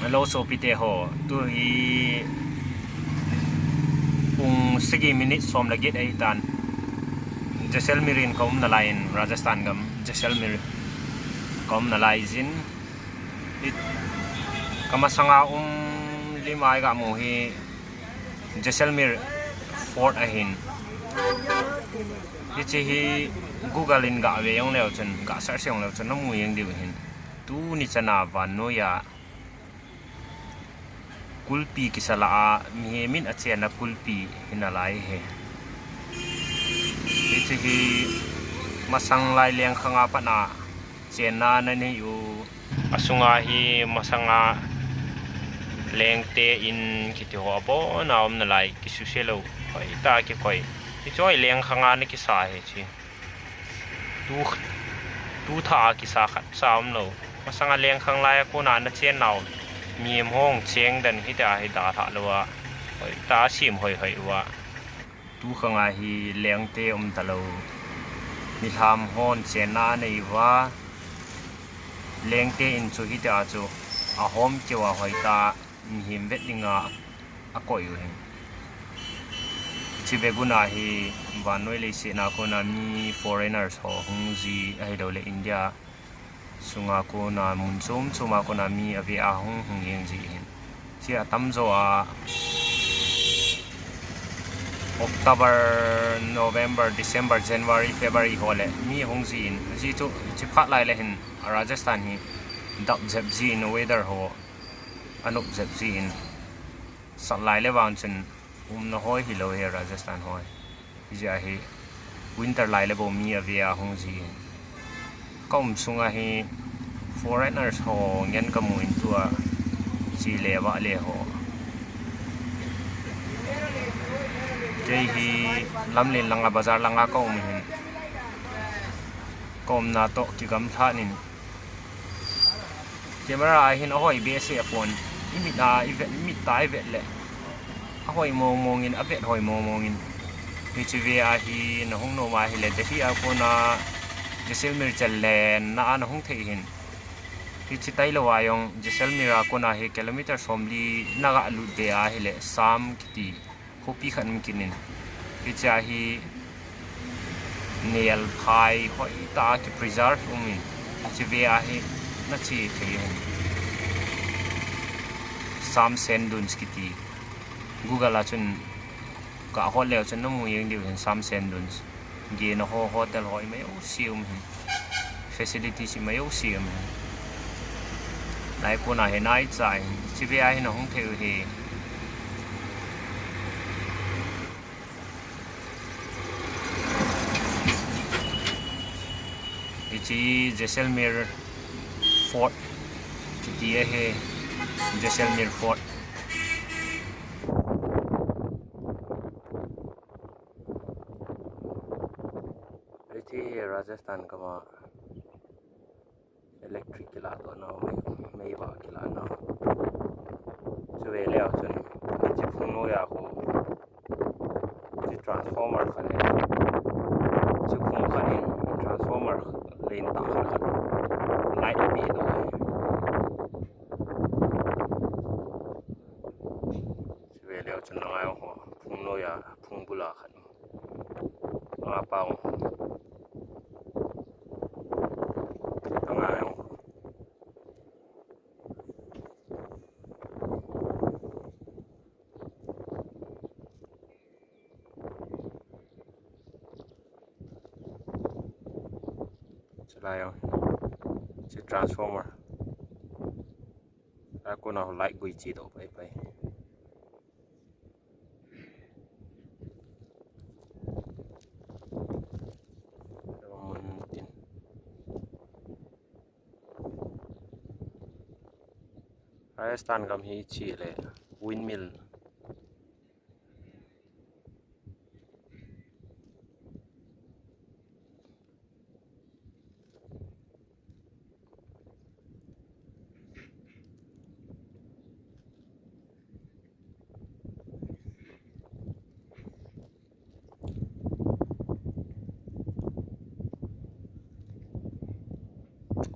lo so pite ho tu hi pung sigi minute som lagi ai tan Jaisalmerin kom na lain Rajasthan gam Jaisalmer kom na lai zin it kamasanga limai ga mo hi Jaisalmer fort ahin hi Google in ga ve yong leo chen ga search yong leo chen no mu yeng di hin tu ni chana van no ya KULPI kisa la mihemin a chena KULPI hinalai he hi masang lai leng khanga pa na chena na ni yu asunga hi masanga lengte in kiti ho bo na na lai kisu selo oi ta ki koi hi choi leng khanga ni kisa he chi tu tha kisa khat sam lo masanga leng khang lai ko na na chen naw mihem hong cheng dan hi ta hi da tha lo wa oi ta sim hoi hoi wa tu khanga hi lengte talo mi tham hon chena nei wa lengte in chu hi ta chu a hom chewa hoi ta mihem vetlinga a koi u hen chibeguna hi vanoi le se na ko na mi foreigners ho hungji ai do le India sunga ko na munchom chuma ko na mi avi a hung yeng ji hin chi atam zo a October November December January February hole mi hungji in ji chu chi phat lai le hin Rajasthan hi dap jeb ji in weather ho anup jeb ji in sat lai le wang chen na hoi hi lo he Rajasthan hoi ja hi winter lai le bo mi avia hungji kom sunga hi foreigners ho ngen kamu in tua chi le wa le ho jei hi lamlin langa bazar langa kom hin kom na to ki gam thanin camera hin hoi be se apon imita event mita event le hoi mongin avet hoi mongin hi chive a hi na hung no ma hi le de hi a ko na Jaisalmer challe na an hung thei hin hi chitai lo ayong Jaisalmer ko na hi kilometer somli naga lu de a hi le sam kiti hopi khan kinin hi cha hi nail phai hoi ta ki preserve umin chive a hi na chi thei hin sam sen duns kiti Google a chun ka hol leo chun no mu yeng diu hin sam sen duns ge no ho hotel hoi mai o sium hin facility si mai o sium lai ko na he nai chai chi be ai no hong theu he ichi Jaisalmer fort kiti he Jaisalmer fort Rajasthan kama electric kila to na mai ba kila na so ve le chun chi phung no ya ko chi transformer khane chi phung khane transformer lein ta khan light bi do chi ve le chun na yo ho phung no ya phung bula khan ma paung layo si transformer aku na light gui chi do pai pai Rajasthan kam hi chi le windmill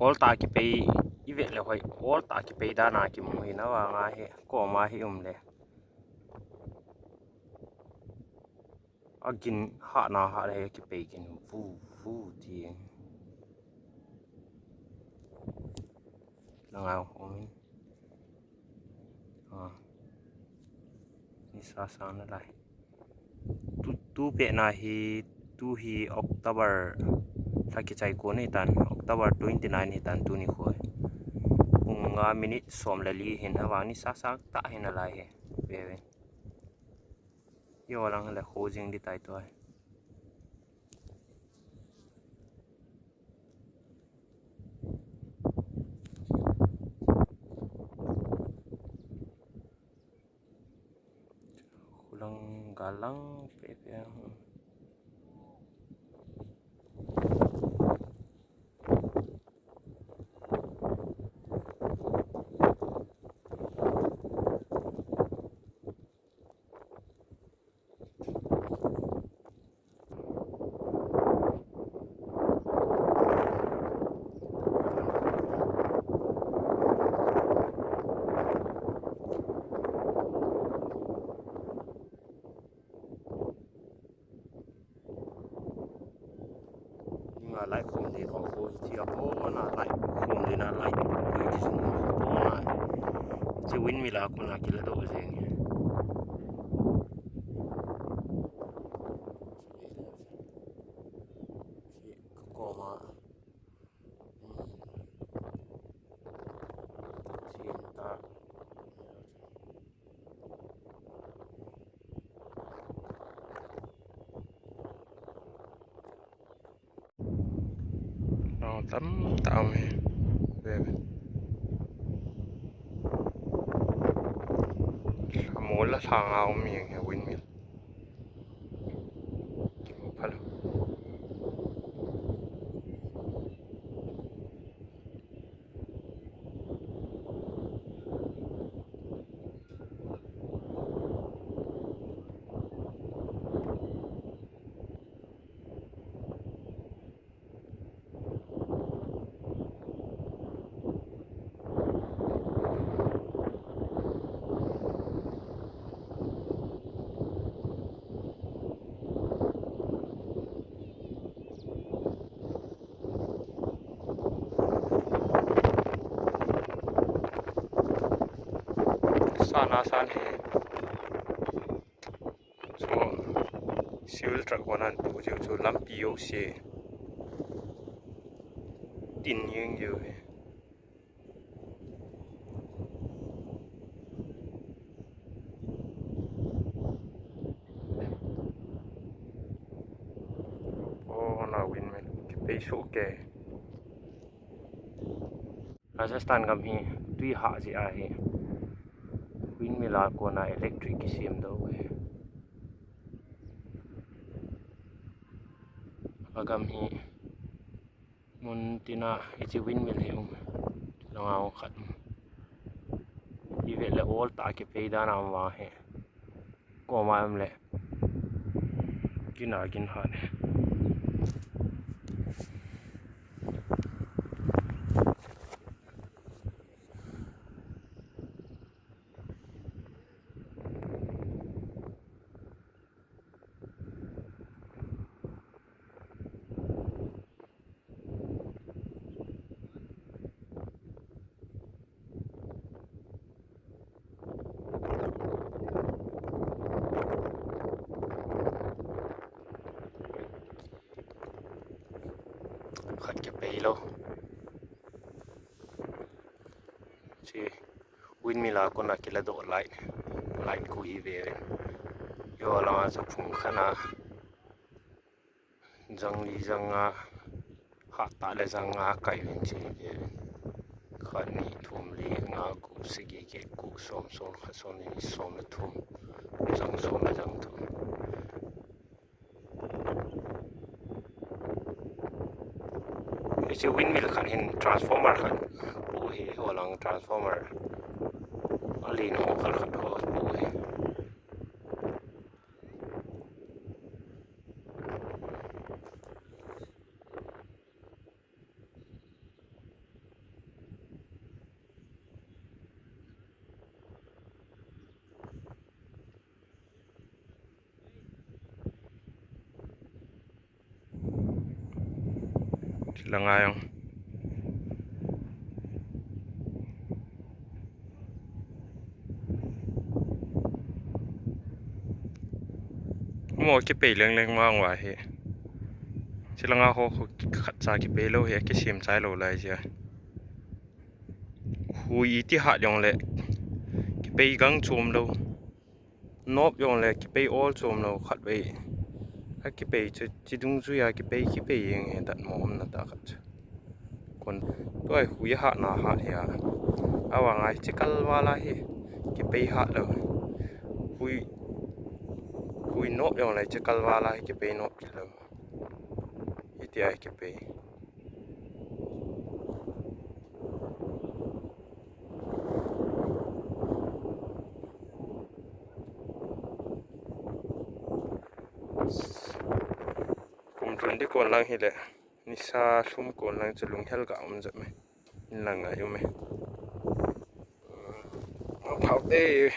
all ta ki pei ivet le hoi all ta ki pe da na ki mu hi na wa nga he ko ma hi le agin ha na ha le ki pe kin fu ti la nga ho min ni sa na lai tu pe na hi tu hi October thaki chai ko nei tan October 29 hi tan tu ni khoi nga minute som la li hin awang ni sa ta hin ala he ve yo lang la ho jing di tai to kulang galang pe lại không thì có khối thì có là lại không thì là lại với cái dùng có là chỉ win mi là con là cái là độ gì có mà thì ta nó tắm tạo mày về muốn là thằng ao miệng hay win mi phải san he so siêu truck one and two so lumpy yo se tin nhưng yo na win men ki pe so ke Rajasthan kam hi tui ha ji a hi win mila ko na electric ki sim do we agam hi mun tina ichi win mil hi langao khat i ve le all ta ke pe da na wa he ko ma am le kina kin ha ne khat ke pe lo chi win mila ko na kila do light ku hi ve yo la sa phung khana jang li janga ha ta le janga kai wen chi ve khani thum li nga ku sigi ke ku som kha som ni som na thum jang som na jang thum ichi windmill khan hin transformer khan pu hi holang transformer ali no khal khat ho pu hi là ngay không mua cái bể lưng lưng mang vào hệ chỉ là ngao họ khát ra cái bể lâu hệ cái xiêm trái lâu lại chứ hui tí hạt dòng lệ cái bể găng chôm lâu nộp dòng lệ cái bể all chôm lâu khát bể cái bể chỉ đúng duy cái bể yên hệ đặt mồm nó ta khát còn tôi hui hạt nào hạt hệ à vào ngay chỉ cắt vào lại cái bể hạt rồi hui nộp dòng lệ chỉ cắt vào lại cái bể nộp rồi ít ai cái bể cũng chuẩn đi còn lang hi lệ nisa sum còn lang chỉ lung hel gạo mình dậy mày lang ngày yêu mày học thế